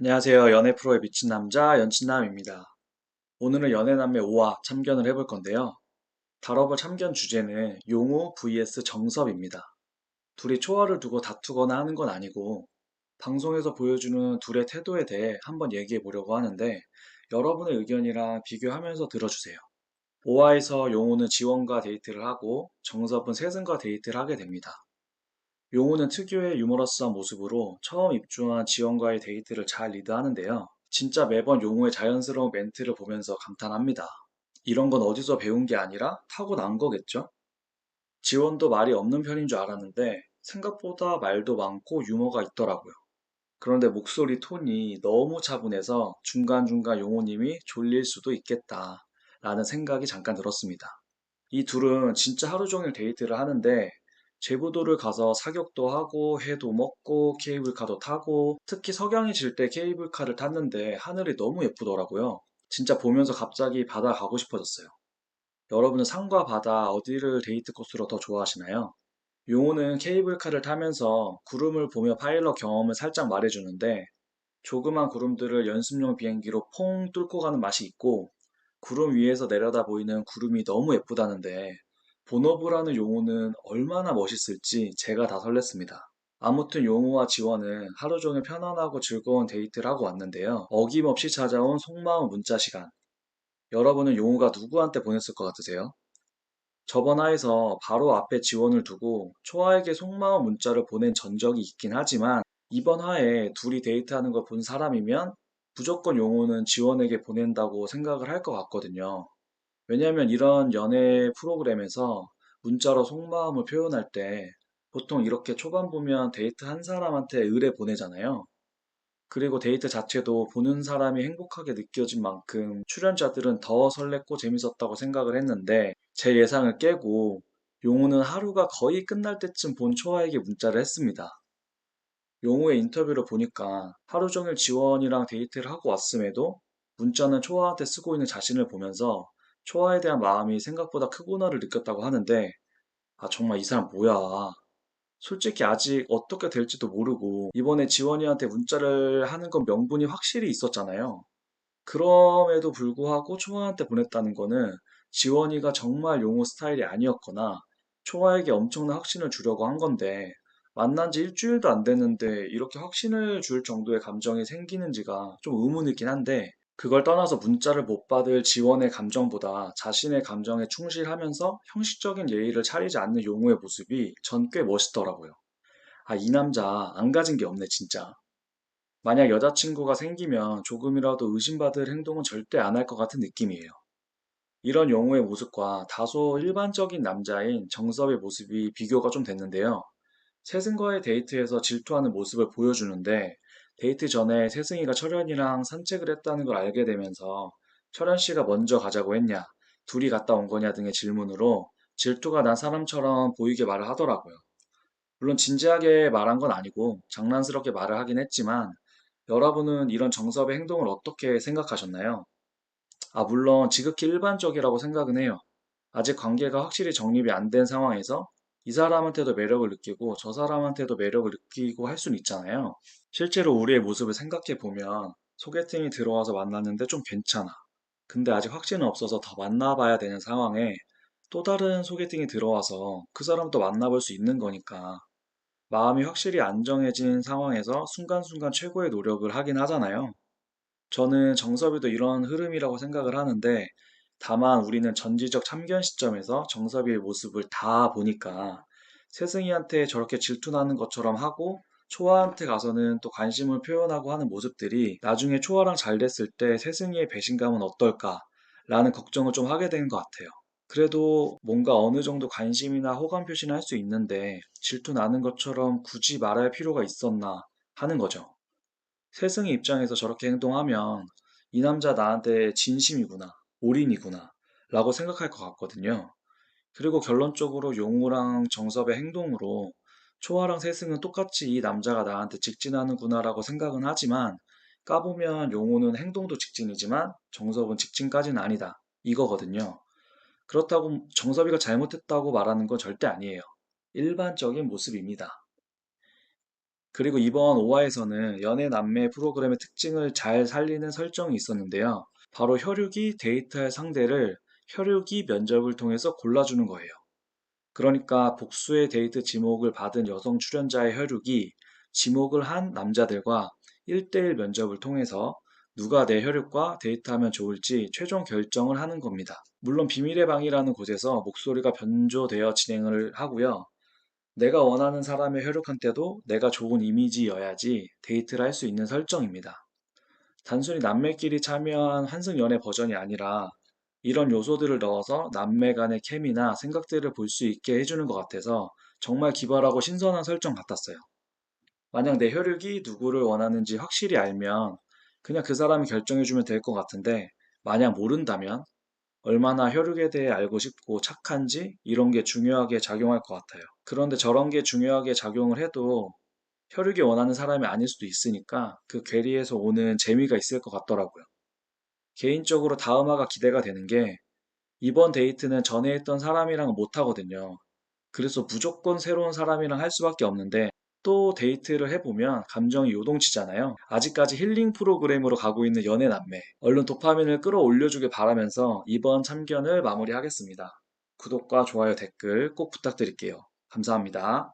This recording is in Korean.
안녕하세요. 연애 프로에 미친 남자 연친남입니다. 오늘은 연애남매 5화 참견을 해볼 건데요. 다뤄볼 참견 주제는 용호 vs 정섭입니다. 둘이 초화를 두고 다투거나 하는 건 아니고 방송에서 보여주는 둘의 태도에 대해 한번 얘기해 보려고 하는데 여러분의 의견이랑 비교하면서 들어주세요. 5화에서 용호는 지원과 데이트를 하고 정섭은 세승과 데이트를 하게 됩니다. 용호는 특유의 유머러스한 모습으로 처음 입주한 지원과의 데이트를 잘 리드하는데요. 진짜 매번 용호의 자연스러운 멘트를 보면서 감탄합니다. 이런 건 어디서 배운 게 아니라 타고난 거겠죠? 지원도 말이 없는 편인 줄 알았는데 생각보다 말도 많고 유머가 있더라고요. 그런데 목소리 톤이 너무 차분해서 중간중간 용호님이 졸릴 수도 있겠다 라는 생각이 잠깐 들었습니다. 이 둘은 진짜 하루 종일 데이트를 하는데 제부도를 가서 사격도 하고 회도 먹고 케이블카도 타고 특히 석양이 질 때 케이블카를 탔는데 하늘이 너무 예쁘더라고요. 진짜 보면서 갑자기 바다 가고 싶어졌어요. 여러분은 산과 바다 어디를 데이트 코스로 더 좋아하시나요? 용호는 케이블카를 타면서 구름을 보며 파일럿 경험을 살짝 말해주는데 조그만 구름들을 연습용 비행기로 퐁 뚫고 가는 맛이 있고 구름 위에서 내려다 보이는 구름이 너무 예쁘다는데 본업을 하는 용호는 얼마나 멋있을지 제가 다 설렜습니다. 아무튼 용호와 지원은 하루 종일 편안하고 즐거운 데이트를 하고 왔는데요. 어김없이 찾아온 속마음 문자 시간. 여러분은 용호가 누구한테 보냈을 것 같으세요? 저번 화에서 바로 앞에 지원을 두고 초아에게 속마음 문자를 보낸 전적이 있긴 하지만 이번 화에 둘이 데이트하는 걸 본 사람이면 무조건 용호는 지원에게 보낸다고 생각을 할 것 같거든요. 왜냐하면 이런 연애 프로그램에서 문자로 속마음을 표현할 때 보통 이렇게 초반 보면 데이트 한 사람한테 의뢰 보내잖아요. 그리고 데이트 자체도 보는 사람이 행복하게 느껴진 만큼 출연자들은 더 설렜고 재밌었다고 생각을 했는데 제 예상을 깨고 용호는 하루가 거의 끝날 때쯤 본 초아에게 문자를 했습니다. 용호의 인터뷰를 보니까 하루 종일 지원이랑 데이트를 하고 왔음에도 문자는 초아한테 쓰고 있는 자신을 보면서 초아에 대한 마음이 생각보다 크구나를 느꼈다고 하는데 아 정말 이 사람 뭐야. 솔직히 아직 어떻게 될지도 모르고 이번에 지원이한테 문자를 하는 건 명분이 확실히 있었잖아요. 그럼에도 불구하고 초아한테 보냈다는 거는 지원이가 정말 용호 스타일이 아니었거나 초아에게 엄청난 확신을 주려고 한 건데 만난 지 일주일도 안 됐는데 이렇게 확신을 줄 정도의 감정이 생기는지가 좀 의문이긴 한데 그걸 떠나서 문자를 못 받을 지원의 감정보다 자신의 감정에 충실하면서 형식적인 예의를 차리지 않는 용호의 모습이 전 꽤 멋있더라고요. 아, 이 남자 안 가진 게 없네, 진짜. 만약 여자친구가 생기면 조금이라도 의심받을 행동은 절대 안 할 것 같은 느낌이에요. 이런 용호의 모습과 다소 일반적인 남자인 정섭의 모습이 비교가 좀 됐는데요. 세승과의 데이트에서 질투하는 모습을 보여주는데 데이트 전에 세승이가 철현이랑 산책을 했다는 걸 알게 되면서 철현 씨가 먼저 가자고 했냐, 둘이 갔다 온 거냐 등의 질문으로 질투가 난 사람처럼 보이게 말을 하더라고요. 물론 진지하게 말한 건 아니고 장난스럽게 말을 하긴 했지만 여러분은 이런 정섭의 행동을 어떻게 생각하셨나요? 아, 물론 지극히 일반적이라고 생각은 해요. 아직 관계가 확실히 정립이 안 된 상황에서 이 사람한테도 매력을 느끼고 저 사람한테도 매력을 느끼고 할 수는 있잖아요. 실제로 우리의 모습을 생각해 보면 소개팅이 들어와서 만났는데 좀 괜찮아. 근데 아직 확신은 없어서 더 만나봐야 되는 상황에 또 다른 소개팅이 들어와서 그 사람도 만나볼 수 있는 거니까 마음이 확실히 안정해진 상황에서 순간순간 최고의 노력을 하긴 하잖아요. 저는 정섭이도 이런 흐름이라고 생각을 하는데 다만 우리는 전지적 참견 시점에서 정섭이의 모습을 다 보니까 세승이한테 저렇게 질투나는 것처럼 하고 초아한테 가서는 또 관심을 표현하고 하는 모습들이 나중에 초아랑 잘 됐을 때 세승이의 배신감은 어떨까 라는 걱정을 좀 하게 되는 것 같아요. 그래도 뭔가 어느 정도 관심이나 호감 표시는 할 수 있는데 질투 나는 것처럼 굳이 말할 필요가 있었나 하는 거죠. 세승의 입장에서 저렇게 행동하면 이 남자 나한테 진심이구나, 올인이구나 라고 생각할 것 같거든요. 그리고 결론적으로 용우랑 정섭의 행동으로 초아랑 세승은 똑같이 이 남자가 나한테 직진하는구나라고 생각은 하지만 까보면 용우는 행동도 직진이지만 정섭은 직진까지는 아니다 이거거든요. 그렇다고 정섭이가 잘못했다고 말하는 건 절대 아니에요. 일반적인 모습입니다. 그리고 이번 5화에서는 연애 남매 프로그램의 특징을 잘 살리는 설정이 있었는데요. 바로 혈육이 데이트할 상대를 혈육이 면접을 통해서 골라주는 거예요. 그러니까 복수의 데이트 지목을 받은 여성 출연자의 혈육이 지목을 한 남자들과 1대1 면접을 통해서 누가 내 혈육과 데이트하면 좋을지 최종 결정을 하는 겁니다. 물론 비밀의 방이라는 곳에서 목소리가 변조되어 진행을 하고요. 내가 원하는 사람의 혈육한테도 내가 좋은 이미지여야지 데이트를 할 수 있는 설정입니다. 단순히 남매끼리 참여한 환승 연애 버전이 아니라 이런 요소들을 넣어서 남매 간의 케미나 생각들을 볼 수 있게 해주는 것 같아서 정말 기발하고 신선한 설정 같았어요. 만약 내 혈육이 누구를 원하는지 확실히 알면 그냥 그 사람이 결정해주면 될 것 같은데 만약 모른다면 얼마나 혈육에 대해 알고 싶고 착한지 이런 게 중요하게 작용할 것 같아요. 그런데 저런 게 중요하게 작용을 해도 혈육이 원하는 사람이 아닐 수도 있으니까 그 괴리에서 오는 재미가 있을 것 같더라고요. 개인적으로 다음화가 기대가 되는 게 이번 데이트는 전에 했던 사람이랑은 못하거든요. 그래서 무조건 새로운 사람이랑 할 수밖에 없는데 또 데이트를 해보면 감정이 요동치잖아요. 아직까지 힐링 프로그램으로 가고 있는 연애 남매. 얼른 도파민을 끌어올려주길 바라면서 이번 참견을 마무리하겠습니다. 구독과 좋아요, 댓글 꼭 부탁드릴게요. 감사합니다.